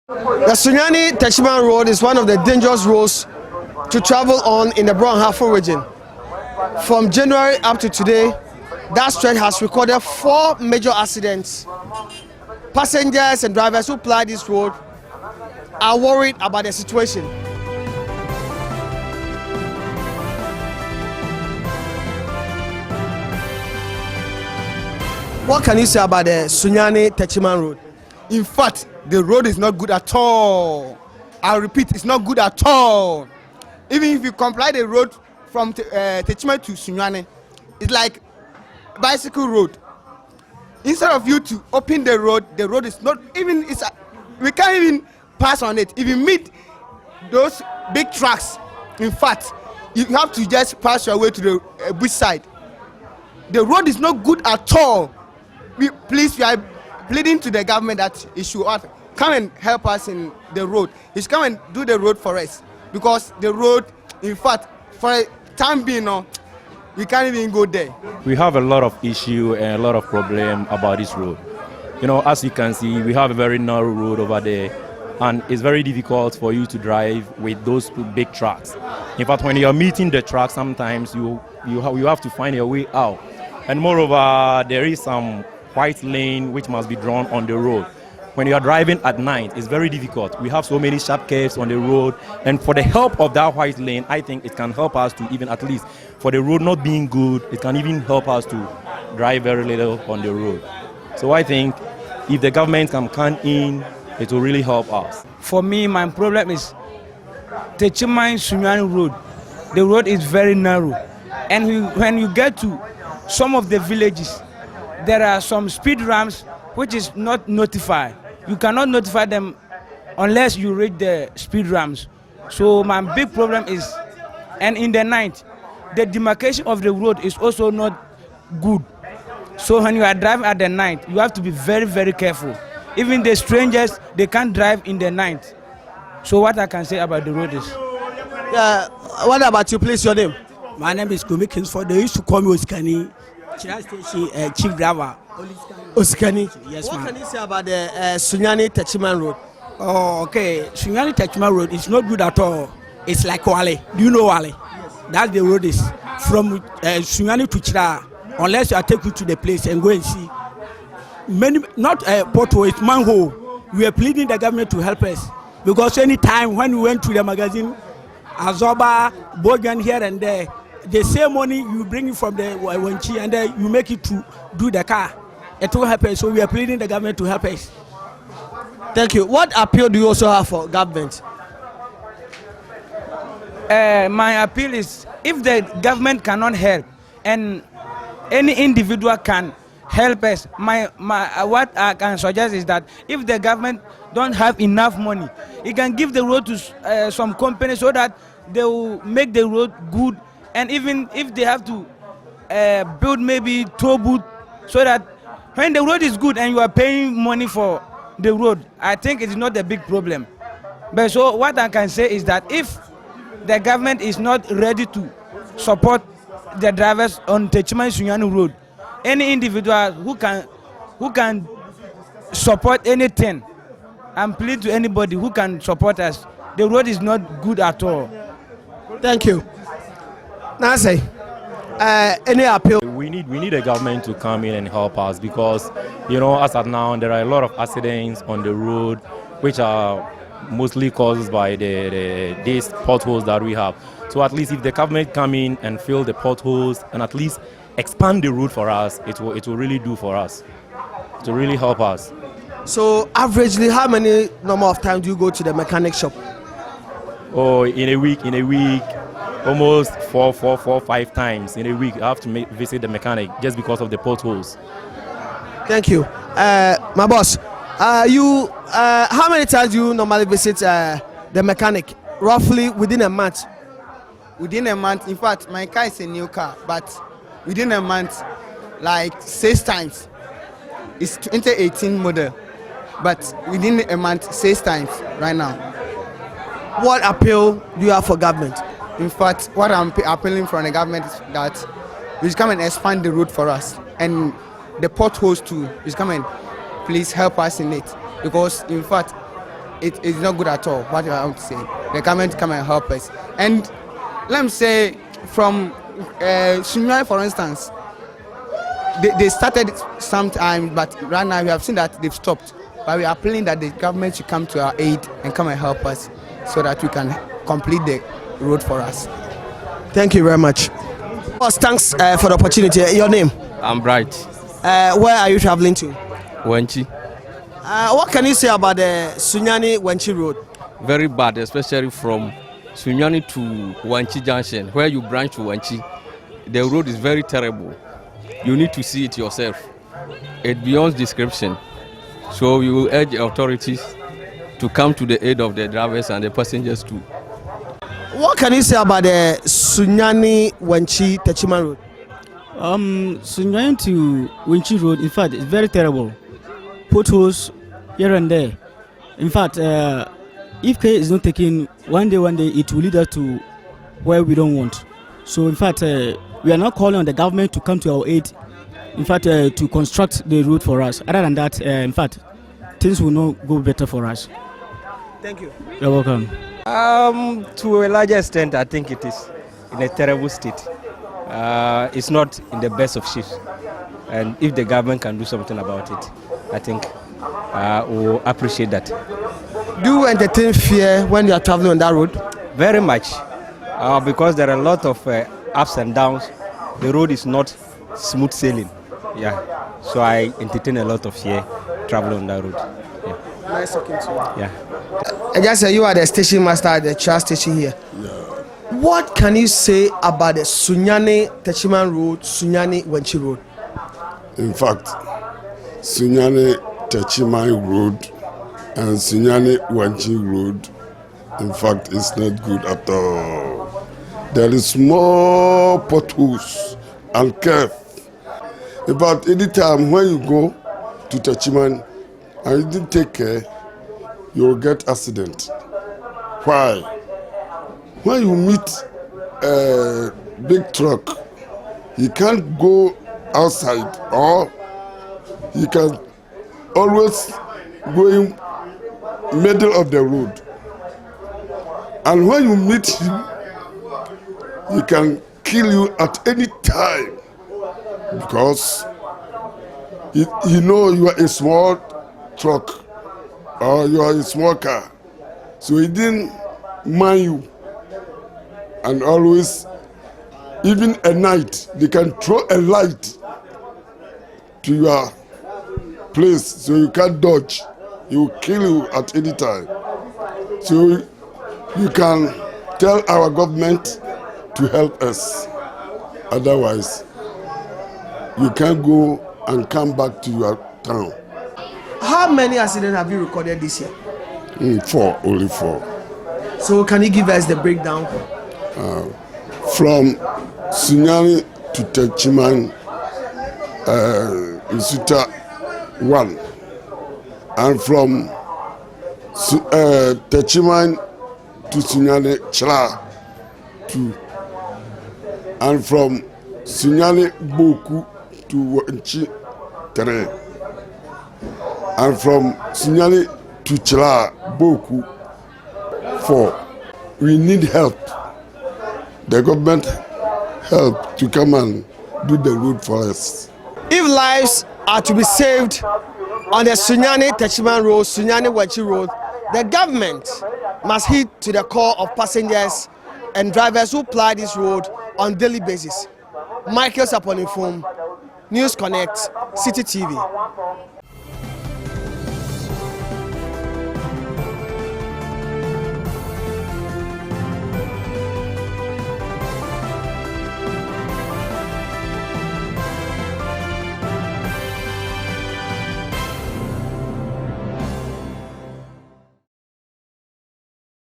The Sunyani-Techiman Road is one of the dangerous roads to travel on in the Brong Ahafo Region. From January up to today, that stretch has recorded 4 major accidents. Passengers and drivers who ply this road are worried about the situation. What can you say about the Sunyani-Techiman Road? In fact, the road is not good at all. I repeat, it's not good at all. Even if you comply the road from Techiman to Sunyani, it's like bicycle road. Instead of you to open the road is not even, we can't even pass on it. If you meet those big trucks, in fact, you have to just pass your way to the bush side. The road is not good at all. We are pleading to the government that it should come and help us in the road. It should come and do the road for us, because the road, in fact, for a time being, we can't even go there. We have a lot of issue and a lot of problem about this road. You know, as you can see, we have a very narrow road over there, and it's very difficult for you to drive with those big trucks. In fact, when you're meeting the truck, sometimes you have to find your way out. And moreover, there is some white lane which must be drawn on the road. When you are driving at night, it's very difficult. We have so many sharp curves on the road, and for the help of that white lane, I think it can help us to, even at least for the road not being good, it can even help us to drive very little on the road. So I think if the government can come in, it will really help us. For me, my problem is Techiman-Sunyani road. The road is very narrow, and when you get to some of the villages, there are some speed ramps which is not notified. You cannot notify them unless you reach the speed ramps. So my big problem is, and in the night, the demarcation of the road is also not good. So when you are driving at the night, you have to be very, very careful. Even the strangers, they can't drive in the night. So what I can say about the road is... Yeah, what about you? Please, your name? My name is Kumi Kingsford. They used to call me Oskani. Station chief driver. Oskani. Yes, what ma'am. can you say about the Sunyani-Techiman Road? Oh, okay. Sunyani-Techiman Road is not good at all. It's like Wale. Do you know Wale? Yes. That's the road is from Sunyani to Chira. Unless I take you to the place and go and see. Many, not a pothole, it's manhole. We are pleading the government to help us, because any time when we went to the magazine, Azoba, Bogan here and there, the same money you bring it from the Wanchi and then you make it to do the car. It will happen. So we are pleading the government to help us. Thank you. What appeal do you also have for government? My appeal is, if the government cannot help and any individual can help us, what I can suggest is that if the government don't have enough money, it can give the road to some company so that they will make the road good. And even if they have to build maybe toll booth, so that when the road is good and you are paying money for the road, I think it is not a big problem. But so what I can say is that if the government is not ready to support the drivers on Techiman-Sunyani road, any individual who can support anything, and plead to anybody who can support us. The road is not good at all. Thank you. Nancy, any appeal? We need the government to come in and help us, because, you know, as of now, there are a lot of accidents on the road which are mostly caused by these potholes that we have. So at least if the government come in and fill the potholes and at least expand the route for us, it will really do for us. It will really help us. So averagely, how many number of times do you go to the mechanic shop? Oh, in a week, almost 5 times in a week. I have to visit the mechanic just because of the potholes. Thank you. My boss, how many times do you normally visit the mechanic? Roughly within a month? Within a month, in fact, my car is a new car, but within a month, like 6 times. It's 2018 model, but within a month, 6 times right now. What appeal do you have for government? In fact, what I'm appealing from the government is that you come and expand the road for us, and the potholes too. You come and please help us in it, because in fact, it's not good at all. What I want to say, the government come and help us. And let me say, from Sunyani, for instance, they started sometime, but right now we have seen that they've stopped. But we are appealing that the government should come to our aid and come and help us so that we can complete the road for us. Thank you very much. Boss, thanks for the opportunity. Your name? I'm Bright. Where are you traveling to? Wenchi. What can you say about the Sunyani-Wenchi road? Very bad, especially from Sunyani to Wenchi Junction, where you branch to Wenchi. The road is very terrible. You need to see it yourself. It's beyond description. So we will urge authorities to come to the aid of the drivers and the passengers too. What can you say about the Sunyani-Wenchi Techiman road? Sunyani to Wenchi road, in fact, it's very terrible. Potholes here and there. In fact, if care is not taken, one day it will lead us to where we don't want. So in fact, we are now calling on the government to come to our aid, in fact, to construct the road for us. Other than that, in fact, things will not go better for us. Thank you. You're welcome. To a larger extent, I think it is in a terrible state. It's not in the best of shape. And if the government can do something about it, I think we'll appreciate that. Do you entertain fear when you are traveling on that road? Very much. Because there are a lot of ups and downs. The road is not smooth sailing. Yeah. So I entertain a lot of fear traveling on that road. Yeah. Nice talking to you. Yeah. I just say you are the station master at the train station here. Yeah. What can you say about the Sunyani Techiman road, Sunyani Wenchi road? In fact, Sunyani Techiman road and Sunyani Wanchi road, in fact, is not good at all. There is more potholes and curve. About any time when you go to Techiman and you didn't take care, you will get accident. Why? When you meet a big truck, you can't go outside, or you can always go in middle of the road. And when you meet him, he can kill you at any time because you know you are a small truck or you are a small car. So he didn't mind you. And always, even at night, they can throw a light to your place so you can't dodge. He will kill you at any time. So you can tell our government to help us. Otherwise, you can't go and come back to your town. How many accidents have you recorded this year? Only four. So can you give us the breakdown? From Sunyani to Techiman, Isuta 1. And from Techiman to Sunyani Chla 2. And from Sunyani Boku to Wenchi 3. And from Sunyani to Chla Boku 4. We need help. The government help to come and do the road for us. If lives are to be saved on the Sunyani Techiman road, Sunyani Wenchi road, the government must heed to the call of passengers and drivers who ply this road on daily basis. Michael Saponinfum, News Connect, City TV.